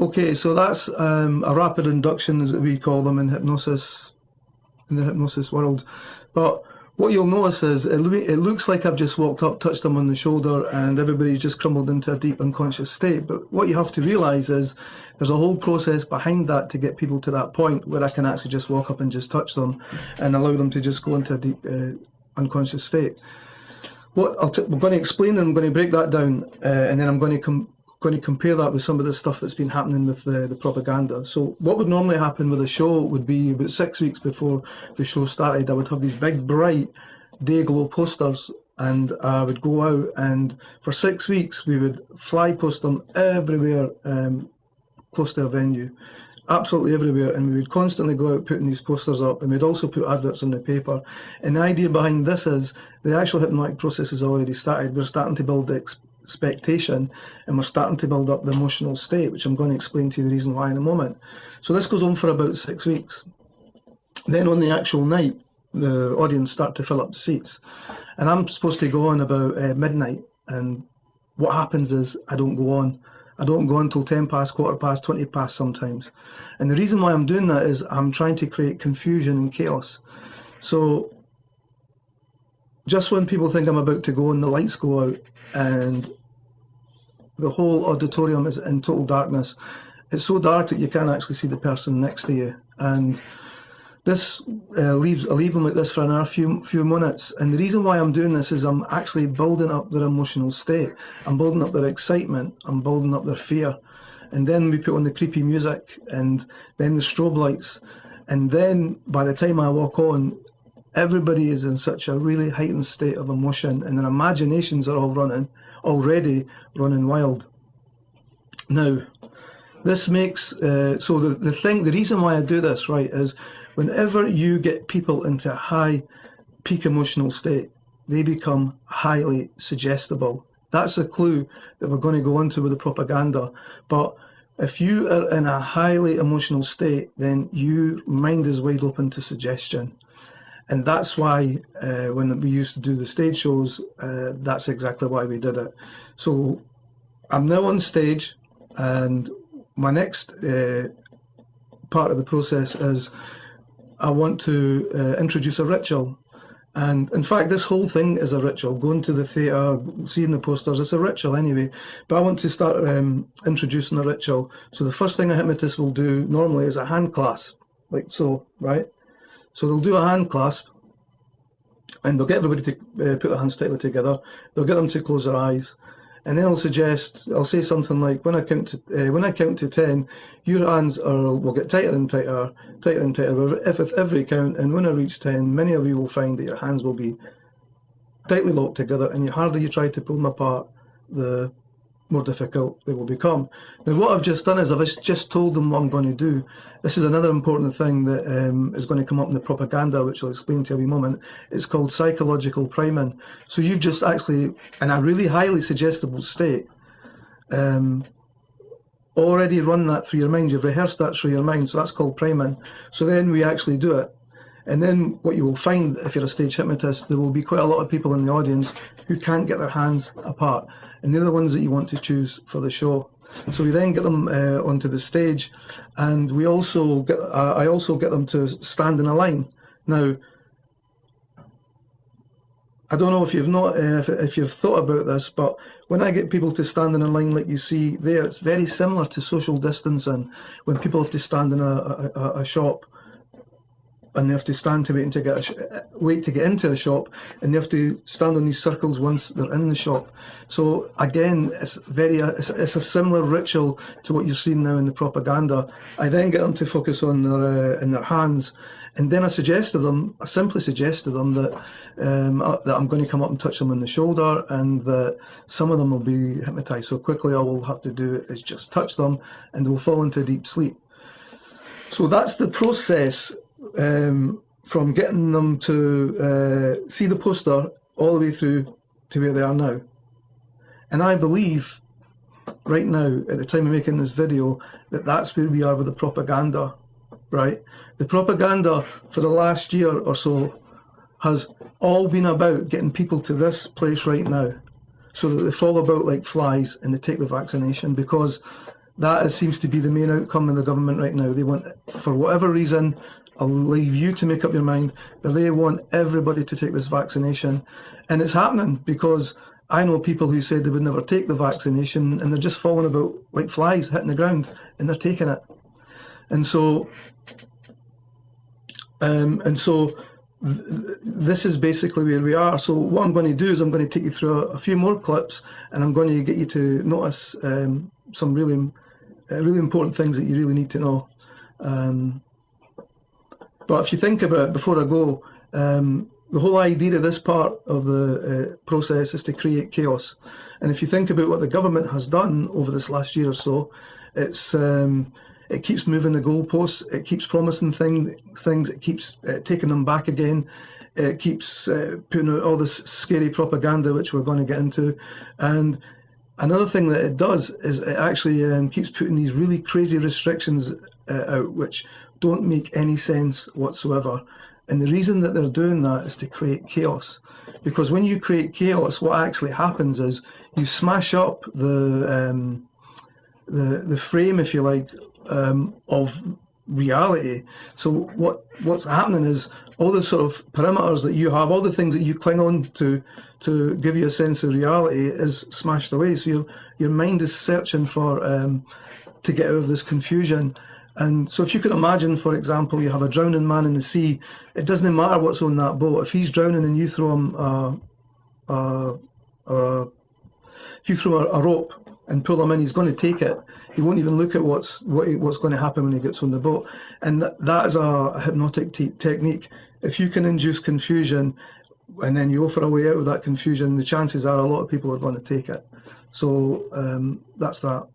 Okay, so that's a rapid induction, as we call them in hypnosis, in the hypnosis world. But what you'll notice is it looks like I've just walked up, touched them on the shoulder, and everybody's just crumbled into a deep unconscious state. But what you have to realise is there's a whole process behind that to get people to that point where I can actually just walk up and just touch them and allow them to just go into a deep unconscious state. We're going to explain, and I'm going to break that down, and then I'm going to compare that with some of the stuff that's been happening with the propaganda. So what would normally happen with a show would be about 6 weeks before the show started, I would have these big bright day glow posters, and I would go out, and for 6 weeks we would fly post them everywhere close to a venue, absolutely everywhere, and we would constantly go out putting these posters up, and we'd also put adverts in the paper. And the idea behind this is the actual hypnotic process has already started. We're starting to build the expectation, and we're starting to build up the emotional state, which I'm going to explain to you the reason why in a moment. So this goes on for about 6 weeks. Then on the actual night, the audience start to fill up the seats, and I'm supposed to go on about midnight, and what happens is I don't go on until 10 past, quarter past, 20 past sometimes. And the reason why I'm doing that is I'm trying to create confusion and chaos. So just when people think I'm about to go and the lights go out and the whole auditorium is in total darkness, it's so dark that you can't actually see the person next to you. And this I leave them like this for another few minutes. And the reason why I'm doing this is I'm actually building up their emotional state. I'm building up their excitement. I'm building up their fear. And then we put on the creepy music, and then the strobe lights. And then by the time I walk on, everybody is in such a really heightened state of emotion, and their imaginations are already running wild. Now, this makes, the reason why I do this, right, is whenever you get people into a high peak emotional state, they become highly suggestible. That's a clue that we're going to go into with the propaganda. But if you are in a highly emotional state, then your mind is wide open to suggestion. And that's why when we used to do the stage shows, that's exactly why we did it. So I'm now on stage, and my next part of the process is I want to introduce a ritual. And in fact, this whole thing is a ritual. Going to the theatre, seeing the posters, it's a ritual anyway. But I want to start introducing a ritual. So the first thing a hypnotist will do normally is a hand clasp, like so, right? So they'll do a hand clasp, and they'll get everybody to put their hands tightly together. They'll get them to close their eyes. And then I'll say something like, when I count to 10, your hands will get tighter and tighter, tighter and tighter with every count. And when I reach 10, many of you will find that your hands will be tightly locked together, and the harder you try to pull them apart, the more difficult they will become. Now, what I've just done is I've just told them what I'm going to do. This is another important thing that is going to come up in the propaganda, which I'll explain to you in a moment. It's called psychological priming. So you've just actually, in a really highly suggestible state, already run that through your mind. You've rehearsed that through your mind, so that's called priming. So then we actually do it. And then what you will find, if you're a stage hypnotist, there will be quite a lot of people in the audience who can't get their hands apart. And they're the ones that you want to choose for the show. So we then get them onto the stage, and I also get them to stand in a line. Now, I don't know if you've thought about this, but when I get people to stand in a line like you see there, it's very similar to social distancing. When people have to stand in a shop, and they have to stand to wait to get into a shop, and they have to stand on these circles once they're in the shop. So again, it's a similar ritual to what you're seeing now in the propaganda. I then get them to focus on their hands, and then I simply suggest to them that I'm going to come up and touch them on the shoulder, and that some of them will be hypnotized so quickly all we'll have to do is just touch them, and they'll fall into deep sleep. So that's the process. From getting them to see the poster all the way through to where they are now. And I believe right now, at the time of making this video, that that's where we are with the propaganda, right? The propaganda for the last year or so has all been about getting people to this place right now, so that they fall about like flies and they take the vaccination, because seems to be the main outcome in the government right now. They want, for whatever reason, I'll leave you to make up your mind, but they want everybody to take this vaccination. And it's happening, because I know people who said they would never take the vaccination, and they're just falling about like flies hitting the ground, and they're taking it. And so, this is basically where we are. So what I'm going to do is I'm going to take you through a few more clips, and I'm going to get you to notice some really important things that you really need to know. But if you think about it, before I go, the whole idea of this part of the process is to create chaos. And if you think about what the government has done over this last year or so, it keeps moving the goalposts, it keeps promising things, it keeps taking them back again, it keeps putting out all this scary propaganda, which we're going to get into. And another thing that it does is it actually keeps putting these really crazy restrictions out, which don't make any sense whatsoever. And the reason that they're doing that is to create chaos. Because when you create chaos, what actually happens is you smash up the frame, if you like, of reality. So what's happening is all the sort of perimeters that you have, all the things that you cling on to give you a sense of reality, is smashed away. So your mind is searching for to get out of this confusion. And so if you can imagine, for example, you have a drowning man in the sea, it doesn't matter what's on that boat. If he's drowning and you throw him if you throw a rope and pull him in, he's going to take it. He won't even look at what's going to happen when he gets on the boat. And that is a hypnotic technique. If you can induce confusion and then you offer a way out of that confusion, the chances are a lot of people are going to take it. So that's that.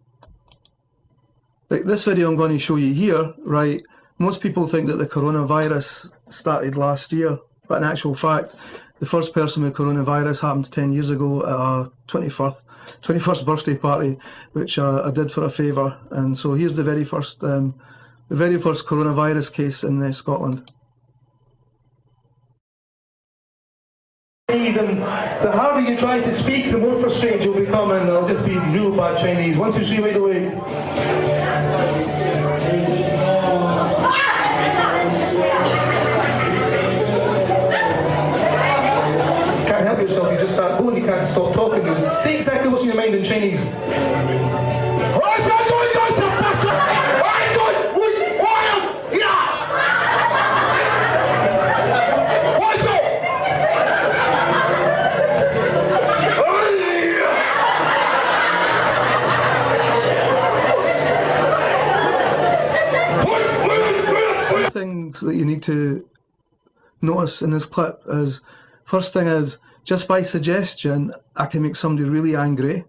Right, this video I'm going to show you here, right, most people think that the coronavirus started last year, but in actual fact, the first person with coronavirus happened 10 years ago at a 21st birthday party, which I did for a favour. And so here's the very first coronavirus case in Scotland. And the harder you try to speak, the more frustrated you'll become, and I'll just be real bad Chinese. 1, 2, 3, right away. Can't help yourself, you just start going, you can't stop talking. You just say exactly what's in your mind in Chinese. Things that you need to notice in this clip is, first thing is, just by suggestion, I can make somebody really angry.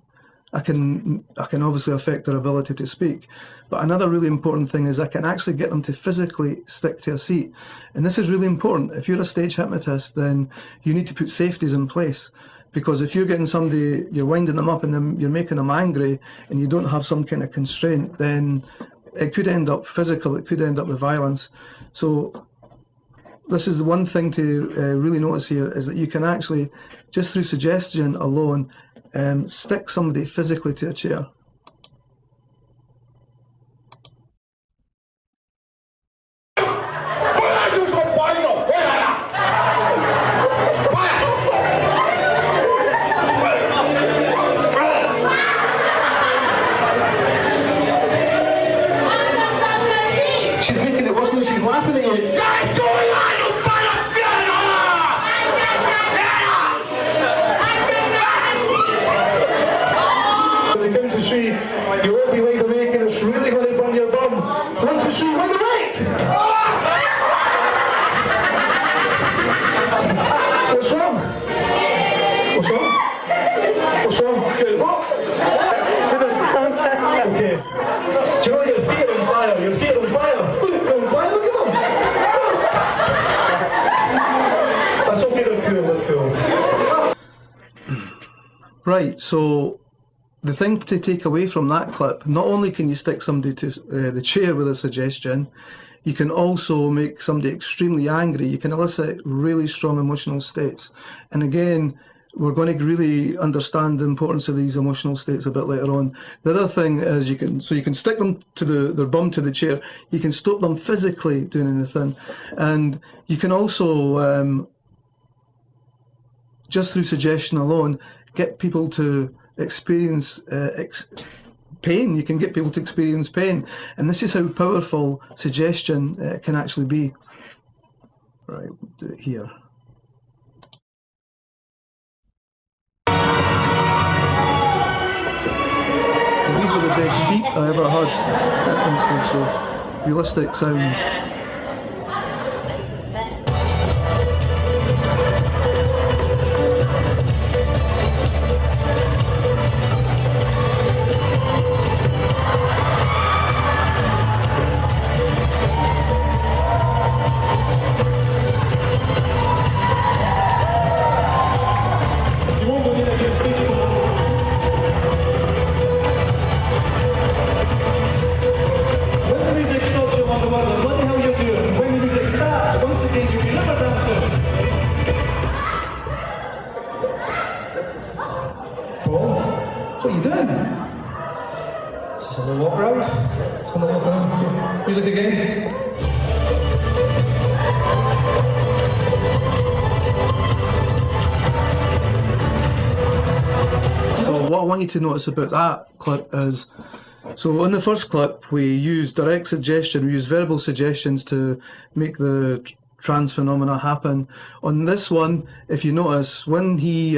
I can obviously affect their ability to speak. But another really important thing is I can actually get them to physically stick to a seat. And this is really important. If you're a stage hypnotist, then you need to put safeties in place. Because if you're getting somebody, you're winding them up and then you're making them angry and you don't have some kind of constraint, then it could end up physical, it could end up with violence. So this is the one thing to really notice here, is that you can actually, just through suggestion alone, stick somebody physically to a chair. She's making it worse than she's laughing at you. When they come to see, you won't be wide awake and it's really going to burn your bum. 1, 2, 3, wide awake! What's wrong? What's wrong? What's wrong? Okay, what? Okay. Do you know your feet are on fire? Your feet are on fire. Look on fire, look at them. That's okay, they're cool. Right, so the thing to take away from that clip, not only can you stick somebody to the chair with a suggestion, you can also make somebody extremely angry. You can elicit really strong emotional states. And again, we're going to really understand the importance of these emotional states a bit later on. The other thing is you can stick them to their bum to the chair. You can stop them physically doing anything, and you can also just through suggestion alone get people to experience pain. You can get people to experience pain, and this is how powerful suggestion can actually be. Right, we'll do it here. And these were the best sheep I ever had at Instant, so realistic sounds. What are you doing? Just a little walk around. Just a little walk around. Music again. So what I want you to notice about that clip is, so in the first clip we used direct suggestion, we used verbal suggestions to make the trance phenomena happen. On this one, if you notice, when we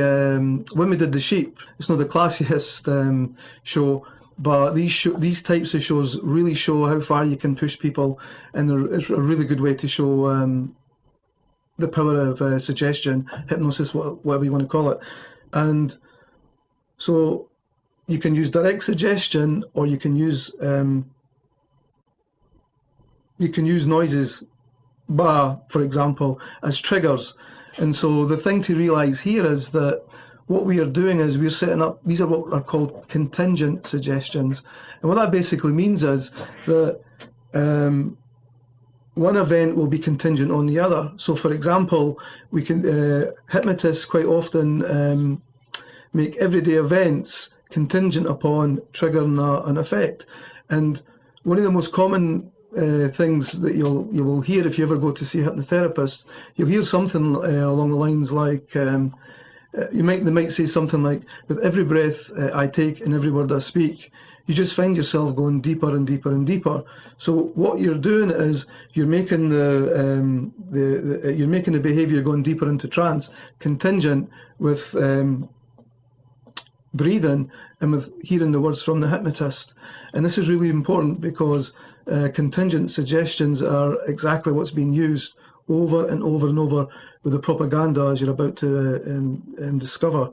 did the sheep, it's not the classiest show, but these types of shows really show how far you can push people, and it's a really good way to show the power of suggestion, hypnosis, whatever you want to call it. And so you can use direct suggestion, or you can use noises, for example, as triggers. And so the thing to realise here is that what we are doing is we're setting up, these are what are called contingent suggestions. And what that basically means is that one event will be contingent on the other. So for example, we can, hypnotists quite often make everyday events contingent upon triggering an effect. And one of the most common things that you will hear if you ever go to see a hypnotherapist, you'll hear something along the lines like, they might say something like, with every breath I take and every word I speak, you just find yourself going deeper and deeper and deeper. So what you're doing is you're making the behaviour going deeper into trance contingent with breathing and with hearing the words from the hypnotist. And this is really important because contingent suggestions are exactly what's being used over and over and over with the propaganda, as you're about to discover.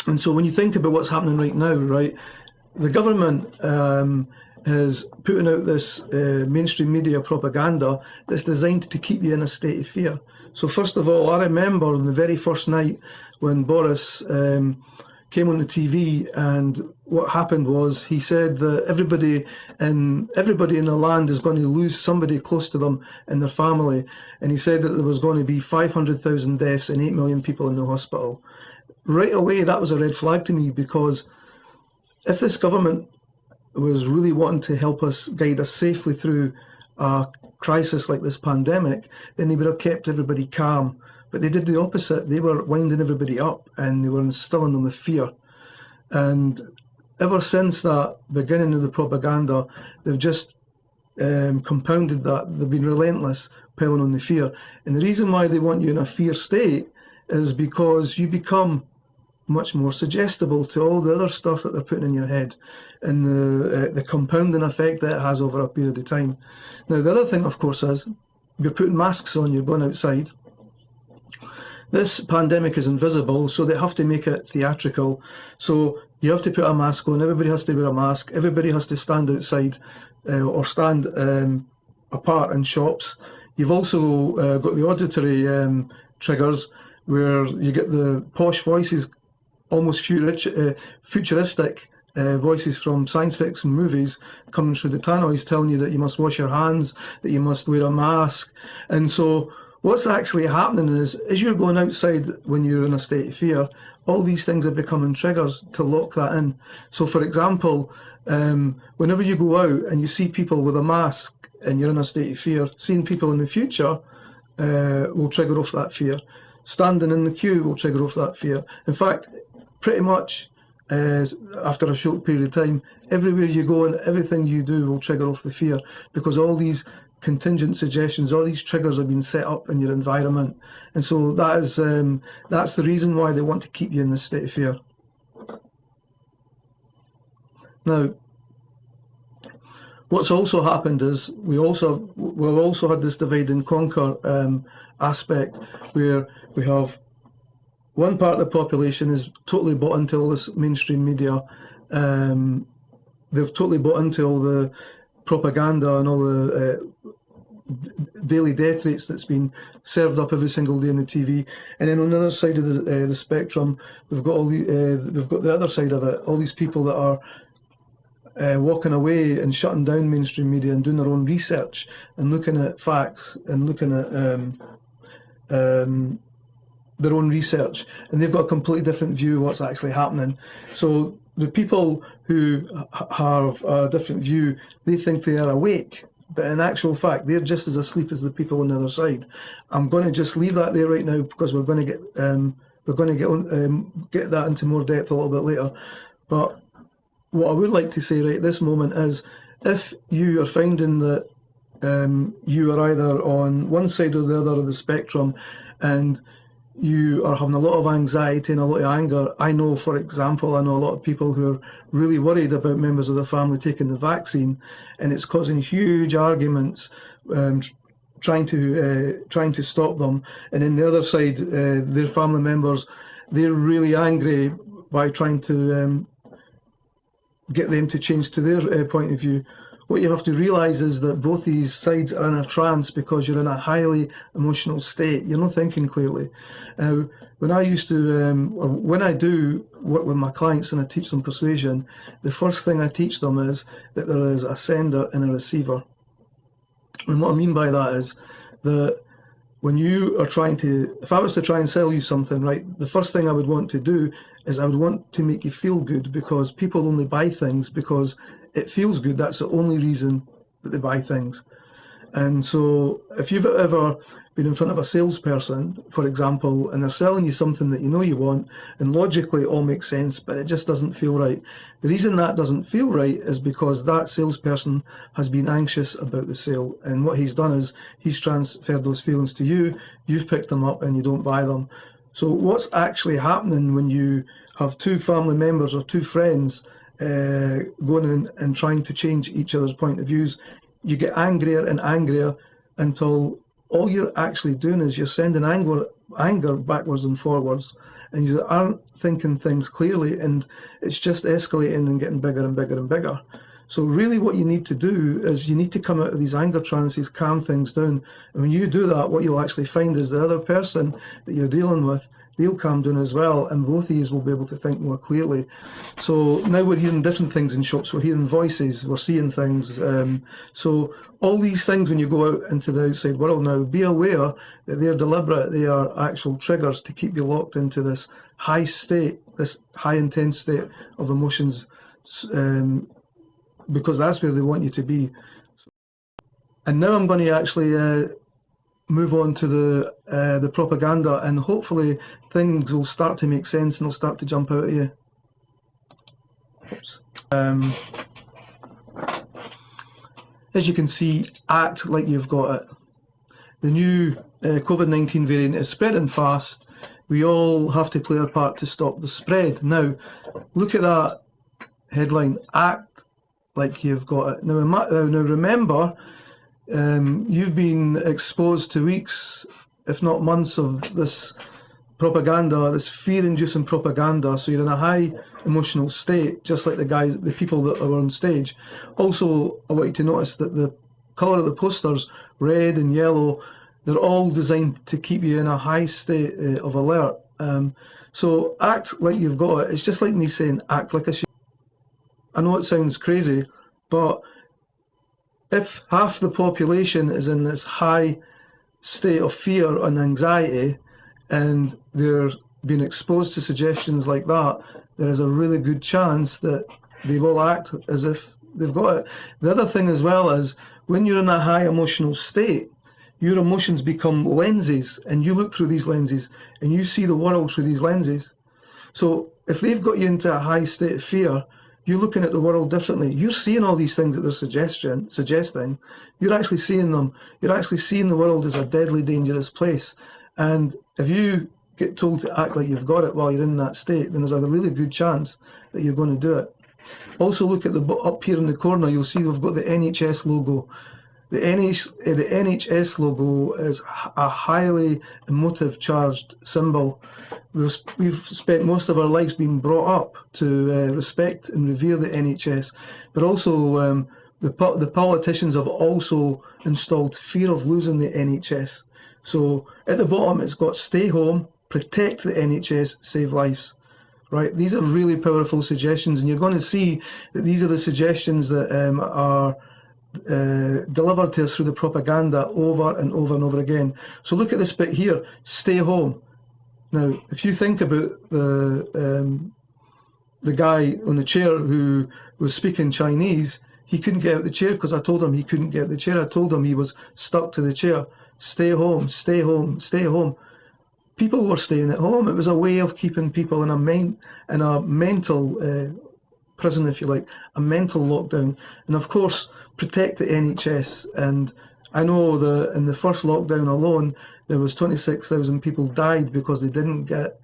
And so when you think about what's happening right now, right, the government is putting out this mainstream media propaganda that's designed to keep you in a state of fear. So first of all, I remember on the very first night when Boris came on the TV, and what happened was he said that everybody in the land is going to lose somebody close to them in their family, and he said that there was going to be 500,000 deaths and 8 million people in the hospital. Right away, that was a red flag to me, because if this government was really wanting to help us, guide us safely through a crisis like this pandemic, then they would have kept everybody calm. But they did the opposite. They were winding everybody up and they were instilling them with fear. And ever since that beginning of the propaganda, they've just compounded that. They've been relentless, piling on the fear. And the reason why they want you in a fear state is because you become much more suggestible to all the other stuff that they're putting in your head, and the compounding effect that it has over a period of time. Now, the other thing, of course, is you're putting masks on, you're going outside. This pandemic is invisible, so they have to make it theatrical. So you have to put a mask on, everybody has to wear a mask, everybody has to stand outside or stand apart in shops. You've also got the auditory triggers, where you get the posh voices, almost futuristic voices from science fiction movies coming through the tannoys telling you that you must wash your hands, that you must wear a mask. And so what's actually happening is, as you're going outside when you're in a state of fear, all these things are becoming triggers to lock that in. So, for example, whenever you go out and you see people with a mask and you're in a state of fear, seeing people in the future will trigger off that fear. Standing in the queue will trigger off that fear. In fact, pretty much after a short period of time, everywhere you go and everything you do will trigger off the fear, because all these contingent suggestions, all these triggers have been set up in your environment. And so that's the reason why they want to keep you in this state of fear. Now, what's also happened is we've also had this divide and conquer aspect, where we have one part of the population is totally bought into all this mainstream media. They've totally bought into all the propaganda and all the daily death rates that's been served up every single day on the TV. And then on the other side of the spectrum, we've got the other side of it, all these people that are walking away and shutting down mainstream media and doing their own research and looking at facts and looking at their own research, and they've got a completely different view of what's actually happening. So the people who have a different view, they think they are awake, but in actual fact, they're just as asleep as the people on the other side. I'm going to just leave that there right now, because we're going to get that into more depth a little bit later. But what I would like to say right at this moment is, if you are finding that you are either on one side or the other of the spectrum, and you are having a lot of anxiety and a lot of anger. I know, for example, a lot of people who are really worried about members of their family taking the vaccine, and it's causing huge arguments, trying to stop them. And then the other side, their family members, they're really angry by trying to get them to change to their point of view. What you have to realise is that both these sides are in a trance, because you're in a highly emotional state. You're not thinking clearly. When I used to, or when I do work with my clients and I teach them persuasion, the first thing I teach them is that there is a sender and a receiver. And what I mean by that is that when you are trying to, if I was to try and sell you something, right, the first thing I would want to do is I would want to make you feel good, because people only buy things because it feels good. That's the only reason that they buy things. And so if you've ever been in front of a salesperson, for example, and they're selling you something that you know you want, and logically it all makes sense, but it just doesn't feel right. The reason that doesn't feel right is because that salesperson has been anxious about the sale, and what he's done is he's transferred those feelings to you, you've picked them up, and you don't buy them. So what's actually happening when you have two family members or two friends going in and trying to change each other's point of views, you get angrier and angrier until all you're actually doing is you're sending anger backwards and forwards, and you aren't thinking things clearly, and it's just escalating and getting bigger and bigger and bigger. So really what you need to do is you need to come out of these anger trances, calm things down. And when you do that, what you'll actually find is the other person that you're dealing with, they'll calm down as well, and both of you will be able to think more clearly. So now we're hearing different things in shops. We're hearing voices, we're seeing things. So all these things, when you go out into the outside world now, be aware that they're deliberate, they are actual triggers to keep you locked into this high state, this high intense state of emotions, because that's where they want you to be. And now I'm going to actually move on to the propaganda, and hopefully things will start to make sense and they'll start to jump out at you. As you can see, act like you've got it. The new COVID-19 variant is spreading fast. We all have to play our part to stop the spread. Now, look at that headline, act like you've got it. Now remember, you've been exposed to weeks, if not months, of this propaganda, this fear-inducing propaganda. So you're in a high emotional state, just like the people that are on stage. Also, I want you to notice that the colour of the posters, red and yellow, they're all designed to keep you in a high state of alert. So act like you've got it. It's just like me saying, act like a sheep. I know it sounds crazy, but if half the population is in this high state of fear and anxiety, and they're being exposed to suggestions like that, there is a really good chance that they will act as if they've got it. The other thing as well is when you're in a high emotional state, your emotions become lenses, and you look through these lenses and you see the world through these lenses. So if they've got you into a high state of fear, you're looking at the world differently. You're seeing all these things that they're suggesting. You're actually seeing them. You're actually seeing the world as a deadly, dangerous place. And if you get told to act like you've got it while you're in that state, then there's a really good chance that you're going to do it. Also, look at up here in the corner. You'll see we've got the NHS logo. The NHS logo is a highly emotive charged symbol. We've spent most of our lives being brought up to respect and revere the NHS, but also the politicians have also installed fear of losing the NHS. So at the bottom it's got stay home, protect the NHS, save lives. Right, these are really powerful suggestions, and you're going to see that these are the suggestions that are delivered to us through the propaganda over and over and over again. So look at this bit here, stay home. Now, if you think about the guy on the chair who was speaking Chinese, he couldn't get out of the chair because I told him he couldn't get out of the chair. I told him he was stuck to the chair. Stay home, stay home, stay home. People were staying at home. It was a way of keeping people in a mental prison, if you like, a mental lockdown. And of course, protect the NHS. And I know that in the first lockdown alone, there was 26,000 people died because they didn't get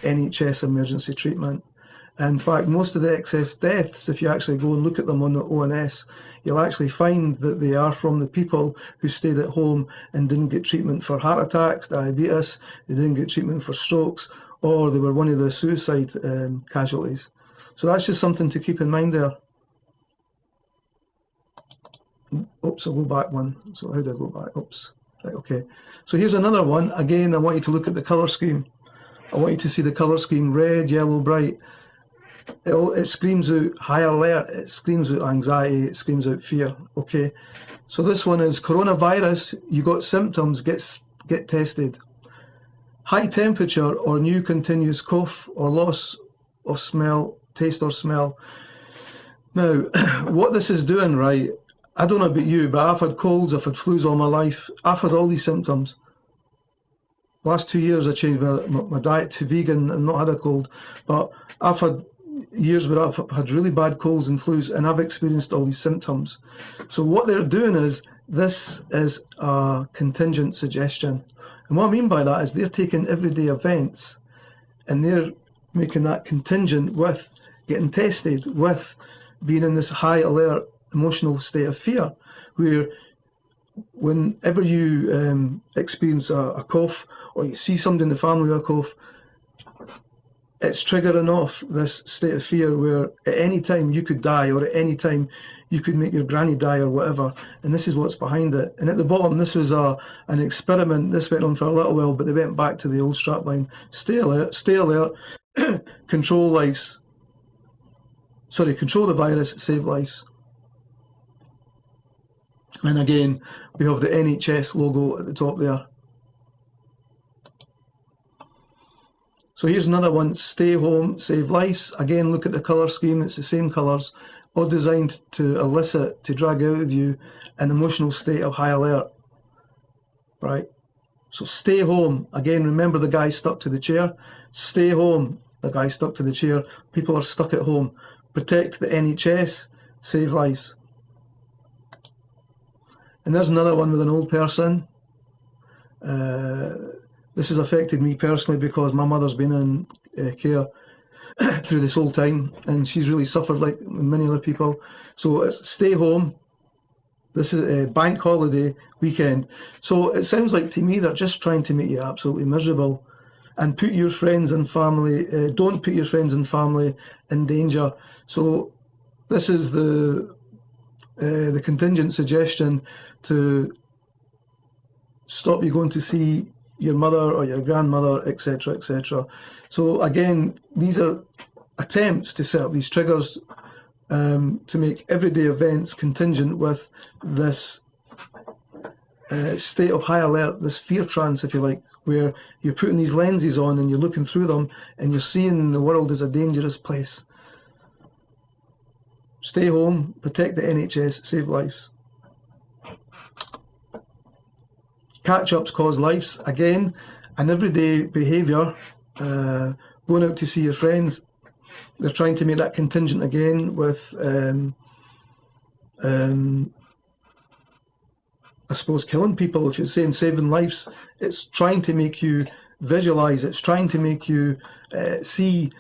NHS emergency treatment. In fact, most of the excess deaths, if you actually go and look at them on the ONS, you'll actually find that they are from the people who stayed at home and didn't get treatment for heart attacks, diabetes, they didn't get treatment for strokes, or they were one of the suicide casualties. So that's just something to keep in mind there. Oops, I'll go back one. So how do I go back? Oops. Right, okay. So here's another one. Again, I want you to look at the colour scheme. I want you to see the colour scheme, red, yellow, bright. It screams out high alert, it screams out anxiety, it screams out fear. Okay, so this one is coronavirus, you got symptoms, get tested. High temperature or new continuous cough or loss of smell, taste or smell. Now, what this is doing, right, I don't know about you, but I've had colds, I've had flus all my life, I've had all these symptoms. Last 2 years I changed my diet to vegan and not had a cold, but I've had years where I've had really bad colds and flus and I've experienced all these symptoms. So what they're doing is, this is a contingent suggestion. And what I mean by that is they're taking everyday events and they're making that contingent with getting tested, with being in this high alert emotional state of fear, where whenever you experience a cough or you see somebody in the family with a cough, it's triggering off this state of fear where at any time you could die, or at any time you could make your granny die or whatever. And this is what's behind it. And at the bottom, this was an experiment. This went on for a little while, but they went back to the old strapline. Stay alert, control lives. Sorry, control the virus, save lives. And again, we have the NHS logo at the top there. So here's another one, stay home, save lives. Again, look at the colour scheme, it's the same colours, all designed to elicit, to drag out of you an emotional state of high alert, right? So stay home, again, remember the guy stuck to the chair. Stay home, the guy stuck to the chair, people are stuck at home. Protect the NHS, save lives. And there's another one with an old person. This has affected me personally because my mother's been in care through this whole time and she's really suffered like many other people. So it's stay home. This is a bank holiday weekend. So it sounds like to me they're just trying to make you absolutely miserable and put your friends and family, don't put your friends and family in danger. So this is the contingent suggestion to stop you going to see your mother or your grandmother, etc., etc. So again, these are attempts to set up these triggers to make everyday events contingent with this state of high alert, this fear trance, if you like, where you're putting these lenses on and you're looking through them and you're seeing the world as a dangerous place. Stay home, protect the NHS, save lives. Catch-ups cause lives. Again, an everyday behaviour, going out to see your friends. They're trying to make that contingent again with, I suppose, killing people. If you're saying saving lives, it's trying to make you visualise, it's trying to make you see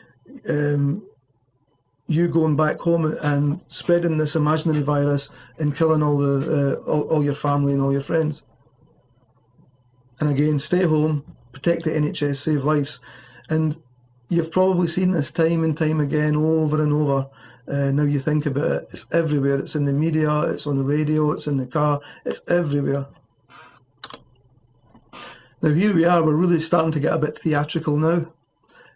you going back home and spreading this imaginary virus and killing all your family and all your friends. And again, stay home, protect the NHS, save lives. And you've probably seen this time and time again, over and over. Now you think about it, it's everywhere. It's in the media, it's on the radio, it's in the car, it's everywhere. Now here we are, we're really starting to get a bit theatrical now.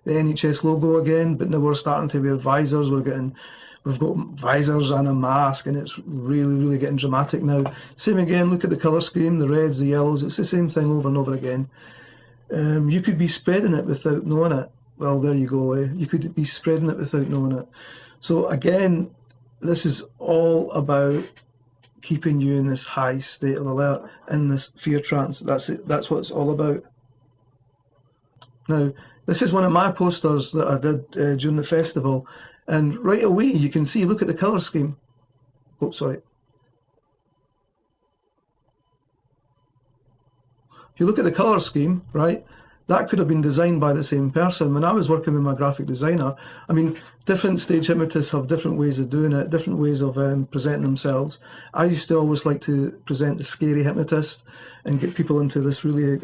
The NHS logo again, but now we're starting to wear visors. We've got visors and a mask, and it's really, really getting dramatic now. Same again, look at the colour scheme, the reds, the yellows, it's the same thing over and over again. You could be spreading it without knowing it. Well, there you go, you could be spreading it without knowing it. So again, this is all about keeping you in this high state of alert, in this fear trance. That's it. That's what it's all about. Now, this is one of my posters that I did during the festival, and right away you can see, look at the colour scheme. Oh, sorry. If you look at the colour scheme, right, that could have been designed by the same person. When I was working with my graphic designer, I mean, different stage hypnotists have different ways of doing it, different ways of presenting themselves. I used to always like to present the scary hypnotist and get people into this really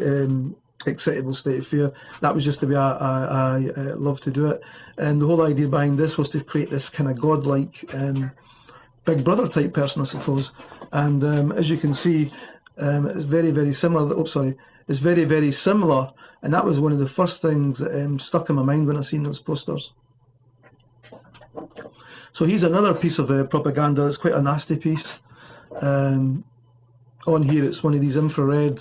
excitable state of fear. That was just the way I love to do it. And the whole idea behind this was to create this kind of godlike Big Brother type person, I suppose. And as you can see, it's very, very similar. Oh, sorry. It's very, very similar. And that was one of the first things that stuck in my mind when I seen those posters. So here's another piece of propaganda. It's quite a nasty piece. On here, it's one of these infrared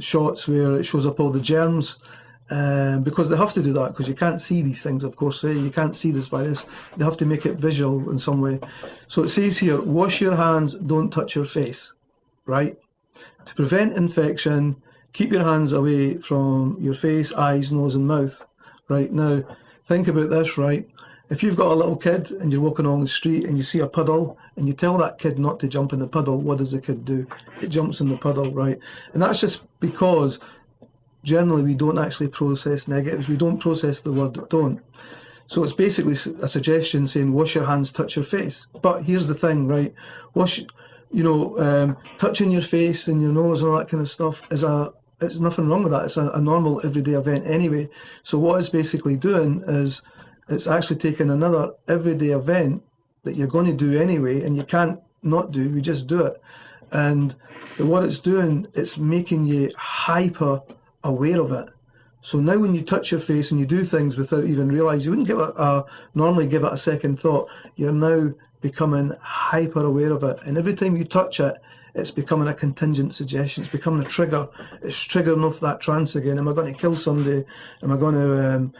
shots where it shows up all the germs, because they have to do that, because you can't see these things, of course. You can't see this virus. They have to make it visual in some way. So it says here, wash your hands, don't touch your face, right? To prevent infection, keep your hands away from your face, eyes, nose and mouth. Right, now think about this, right? If you've got a little kid and you're walking along the street and you see a puddle and you tell that kid not to jump in the puddle, what does the kid do? It jumps in the puddle, right? And that's just because generally we don't actually process negatives. We don't process the word don't. So it's basically a suggestion saying wash your hands, touch your face. But here's the thing, right? Touching your face and your nose and all that kind of stuff it's nothing wrong with that. It's a normal everyday event anyway. So what it's basically doing is it's actually taking another everyday event that you're going to do anyway, and you can't not do, we just do it. And what it's doing, it's making you hyper aware of it. So now when you touch your face and you do things without even realising, you wouldn't normally give it a second thought. You're now becoming hyper aware of it. And every time you touch it, it's becoming a contingent suggestion. It's becoming a trigger. It's triggering off that trance again. Am I going to kill somebody? Am I going to,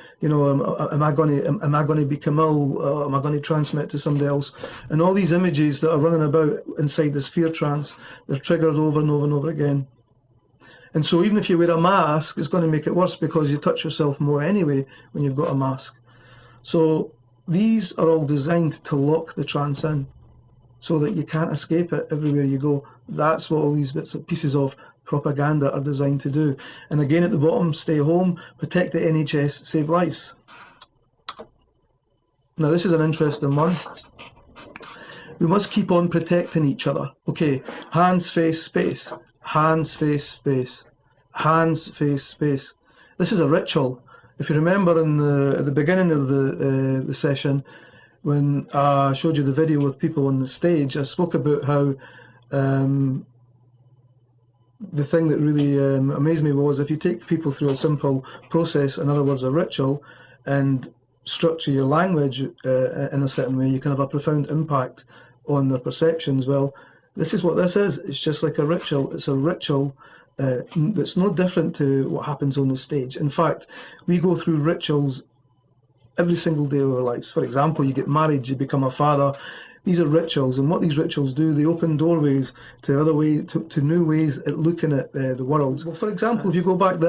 am I going to become ill? Am I going to transmit to somebody else? And all these images that are running about inside this fear trance, they're triggered over and over and over again. And so even if you wear a mask, it's going to make it worse because you touch yourself more anyway when you've got a mask. So these are all designed to lock the trance in so that you can't escape it everywhere you go. That's what all these pieces of propaganda are designed to do. And again at the bottom, stay home, protect the NHS, save lives. Now this is an interesting one. We must keep on protecting each other. Okay, hands, face, space. Hands, face, space. Hands, face, space. This is a ritual. If you remember at the beginning of the session, when I showed you the video with people on the stage, I spoke about how the thing that really amazed me was if you take people through a simple process, in other words, a ritual, and structure your language in a certain way, you can have a profound impact on their perceptions. Well, This is what this is. It's just like a ritual. It's a ritual that's no different to what happens on the stage. In fact, we go through rituals every single day of our lives. For example, you get married, you become a father. These are rituals, and what these rituals do, they open doorways to other ways, to new ways at looking at the world. Well, for example, if you go back, the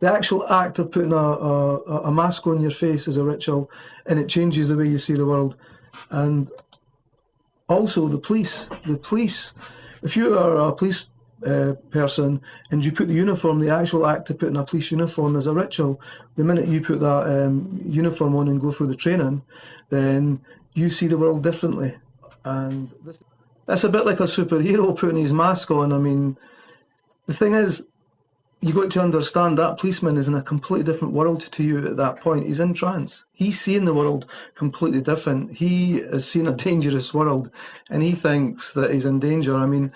actual act of putting a mask on your face is a ritual, and it changes the way you see the world. And also the police. If you are a police person and you put the uniform, the actual act of putting a police uniform is a ritual. The minute you put that uniform on and go through the training, then you see the world differently. And that's a bit like a superhero putting his mask on. I mean, the thing is, you got to understand that policeman is in a completely different world to you at that point. He's in trance. He's seeing the world completely different. He is seeing a dangerous world, and he thinks that he's in danger. I mean,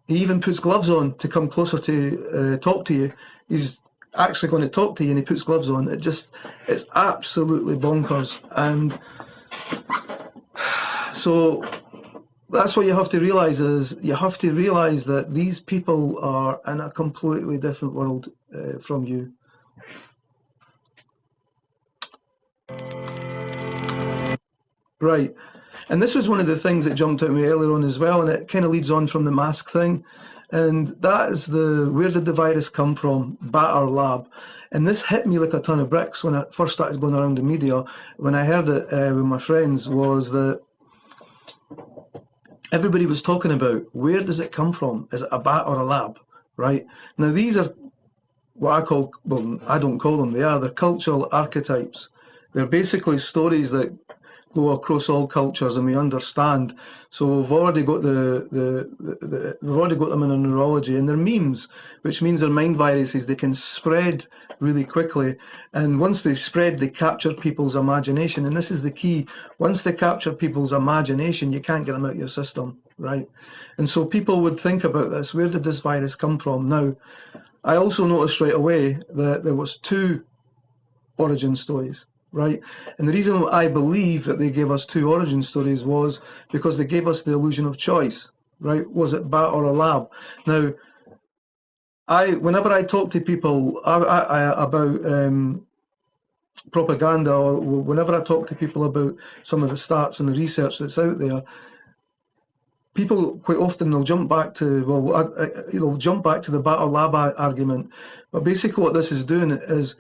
he even puts gloves on to come closer to talk to you. He's actually going to talk to you, and he puts gloves on. It's absolutely bonkers. And so that's what you have to realise that these people are in a completely different world from you. Right. And this was one of the things that jumped out at me earlier on as well, and it kind of leads on from the mask thing. And that is where did the virus come from? Batter lab. And this hit me like a ton of bricks when I first started going around the media. When I heard it with my friends, was that everybody was talking about, where does it come from? Is it a bat or a lab, right? Now, these are what I call, well, I don't call them, they're cultural archetypes. They're basically stories that go across all cultures, and we understand. So we've already got we've already got them in our neurology, and they're memes, which means they're mind viruses. They can spread really quickly, and once they spread, they capture people's imagination. And this is the key: once they capture people's imagination, you can't get them out of your system, right? And so people would think about this: where did this virus come from? Now, I also noticed straight away that there was two origin stories. Right, and the reason I believe that they gave us two origin stories was because they gave us the illusion of choice. Right, was it bat or a lab? Now, whenever I talk to people about propaganda, or whenever I talk to people about some of the stats and the research that's out there, people quite often they'll jump back to jump back to the bat or lab argument. But basically, what this is doing is,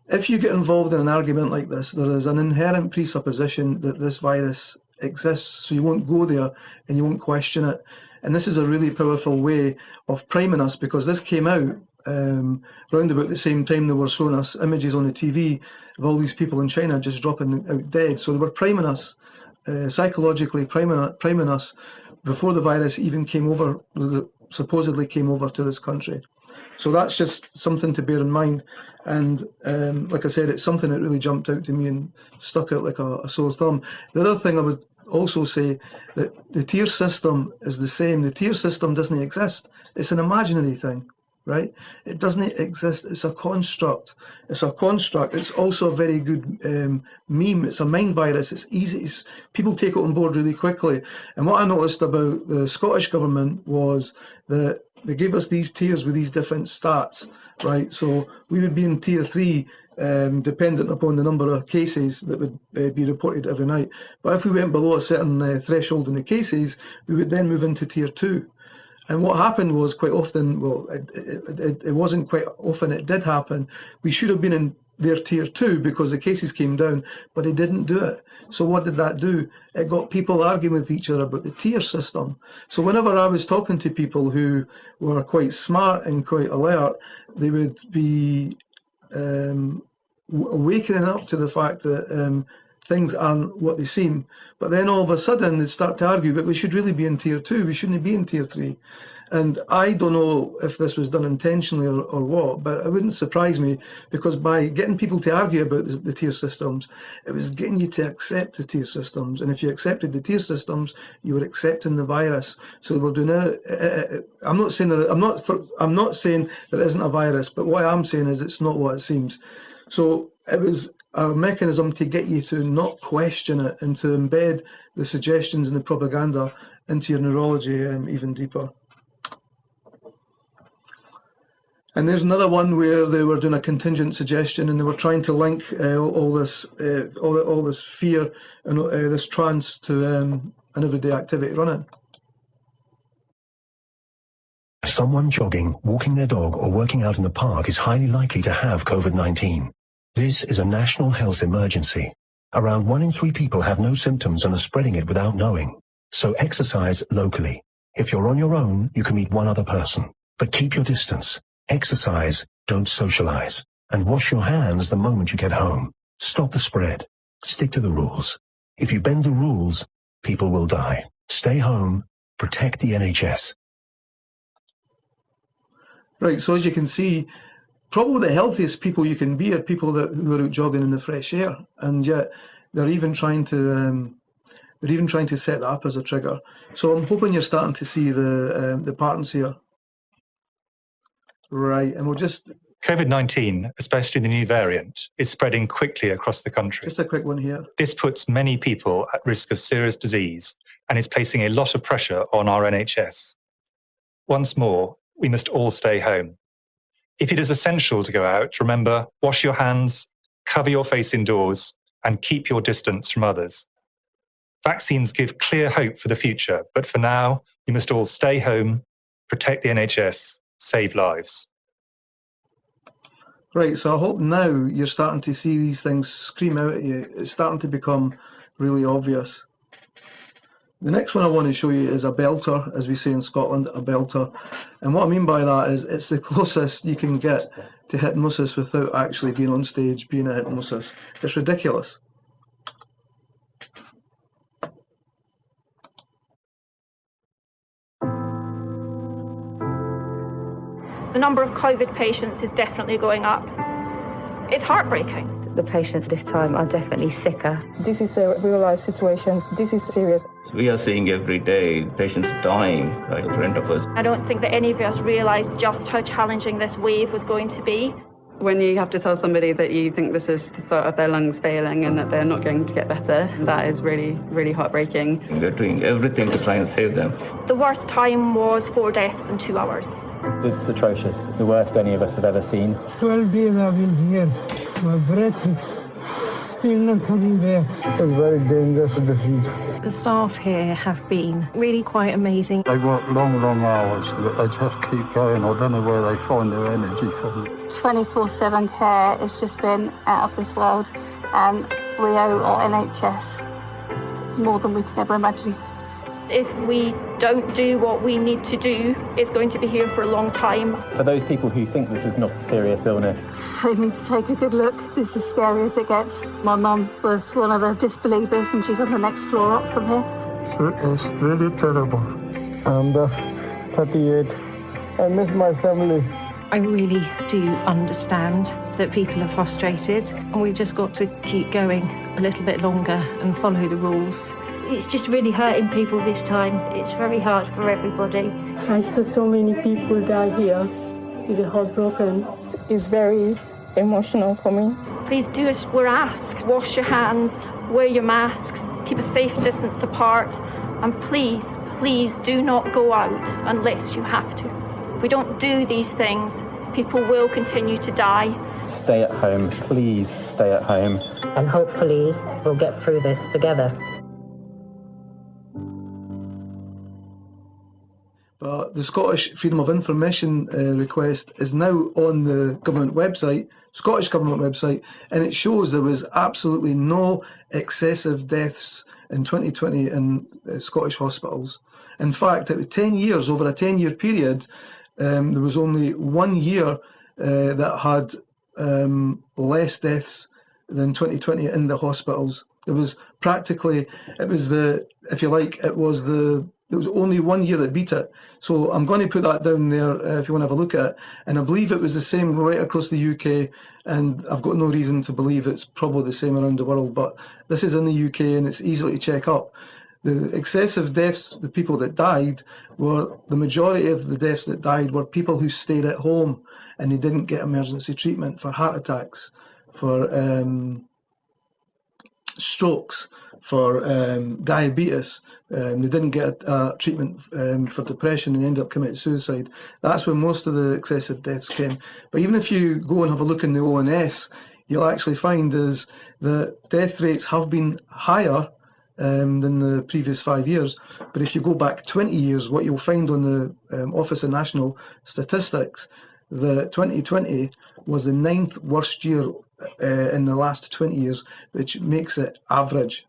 if you get involved in an argument like this, there is an inherent presupposition that this virus exists, so you won't go there and you won't question it. And this is a really powerful way of priming us, because this came out round about the same time they were showing us images on the TV of all these people in China just dropping out dead. So they were priming us, psychologically priming us before the virus even supposedly came over to this country. So that's just something to bear in mind. And like I said, it's something that really jumped out to me and stuck out like a sore thumb. The other thing I would also say, that the tier system is the same. The tier system doesn't exist. It's an imaginary thing, right? It doesn't exist. It's a construct. It's also a very good meme. It's a mind virus. It's easy. People take it on board really quickly. And what I noticed about the Scottish government was that they gave us these tiers with these different stats, right? So we would be in tier 3, dependent upon the number of cases that would be reported every night. But if we went below a certain threshold in the cases, we would then move into tier 2. And what happened was, quite often, well, it wasn't quite often, it did happen. We should have been in their tier 2 because the cases came down, but it didn't do it. So what did that do? It got people arguing with each other about the tier system. So whenever I was talking to people who were quite smart and quite alert, they would be waking up to the fact that things aren't what they seem. But then all of a sudden they'd start to argue, but we should really be in tier 2, we shouldn't be in tier 3. And I don't know if this was done intentionally or what, but it wouldn't surprise me, because by getting people to argue about the tier systems, it was getting you to accept the tier systems. And if you accepted the tier systems, you were accepting the virus. So we're doing it. I'm not saying there isn't a virus, but what I'm saying is it's not what it seems. So it was a mechanism to get you to not question it and to embed the suggestions and the propaganda into your neurology even deeper. And there's another one where they were doing a contingent suggestion, and they were trying to link all this fear and this trance to an everyday activity running. Someone jogging, walking their dog, or working out in the park is highly likely to have COVID-19. This is a national health emergency. Around 1 in 3 people have no symptoms and are spreading it without knowing. So exercise locally. If you're on your own, you can meet one other person. But keep your distance. Exercise, don't socialize. And wash your hands the moment you get home. Stop the spread. Stick to the rules. If you bend the rules, people will die. Stay home. Protect the NHS. Right, so as you can see, probably the healthiest people you can be are people who are out jogging in the fresh air, and yet they're even trying to set that up as a trigger. So I'm hoping you're starting to see the patterns here. Right, and we'll just... COVID-19, especially the new variant, is spreading quickly across the country. Just a quick one here. This puts many people at risk of serious disease and is placing a lot of pressure on our NHS. Once more, we must all stay home. If it is essential to go out, remember, wash your hands, cover your face indoors, and keep your distance from others. Vaccines give clear hope for the future, but for now, we must all stay home, protect the NHS, save lives. Right, so I hope now you're starting to see these things scream out at you. It's starting to become really obvious. The next one I want to show you is a belter, as we say in Scotland, a belter. And what I mean by that is it's the closest you can get to hypnosis without actually being on stage, being a hypnosis. It's ridiculous. The number of COVID patients is definitely going up. It's heartbreaking. The patients this time are definitely sicker. This is a real-life situation. This is serious. We are seeing every day patients dying right in front of us. I don't think that any of us realised just how challenging this wave was going to be. When you have to tell somebody that you think this is the start of their lungs failing and that they're not going to get better, that is really, really heartbreaking. We're doing everything to try and save them. The worst time was 4 deaths in 2 hours. It's atrocious, the worst any of us have ever seen. 12 days I've been here. My breath is still not coming back. It's very dangerous disease. The staff here have been really quite amazing. They work long, long hours, but they just keep going. I don't know where they find their energy from. 24/7 care has just been out of this world, and we owe our NHS more than we can ever imagine. If we don't do what we need to do, it's going to be here for a long time. For those people who think this is not a serious illness, They need to take a good look. This is as scary as it gets. My mum was one of the disbelievers, and she's on the next floor up from here. It's really terrible. I'm 38. I miss my family. I really do understand that people are frustrated, and we've just got to keep going a little bit longer and follow the rules. It's just really hurting people this time. It's very hard for everybody. I saw so many people die here. It's heartbroken. It's very emotional for me. Please do as we're asked. Wash your hands, wear your masks, keep a safe distance apart, and please, please do not go out unless you have to. If we don't do these things, people will continue to die. stay at home, please stay at home. And hopefully we'll get through this together. But the Scottish Freedom of Information request is now on the government website, Scottish government website, and it shows there was absolutely no excessive deaths in 2020 in Scottish hospitals. In fact, it was 10 years, over a 10-year period, there was only 1 year that had less deaths than 2020 in the hospitals. It was practically, it was the, if you like, it was only 1 year that beat it. So I'm going to put that down there if you want to have a look at it. And I believe it was the same right across the UK, and I've got no reason to believe it's probably the same around the world, but this is in the UK and it's easy to check up. The excessive deaths, the people that died, were, the majority of the deaths that died were people who stayed at home and they didn't get emergency treatment for heart attacks, for strokes, for diabetes, they didn't get a treatment for depression and ended up committing suicide. That's when most of the excessive deaths came. But even if you go and have a look in the ONS, you'll actually find is that death rates have been higher than the previous 5 years. But if you go back 20 years, what you'll find on the Office of National Statistics, the 2020 was the 9th worst year in the last 20 years, which makes it average.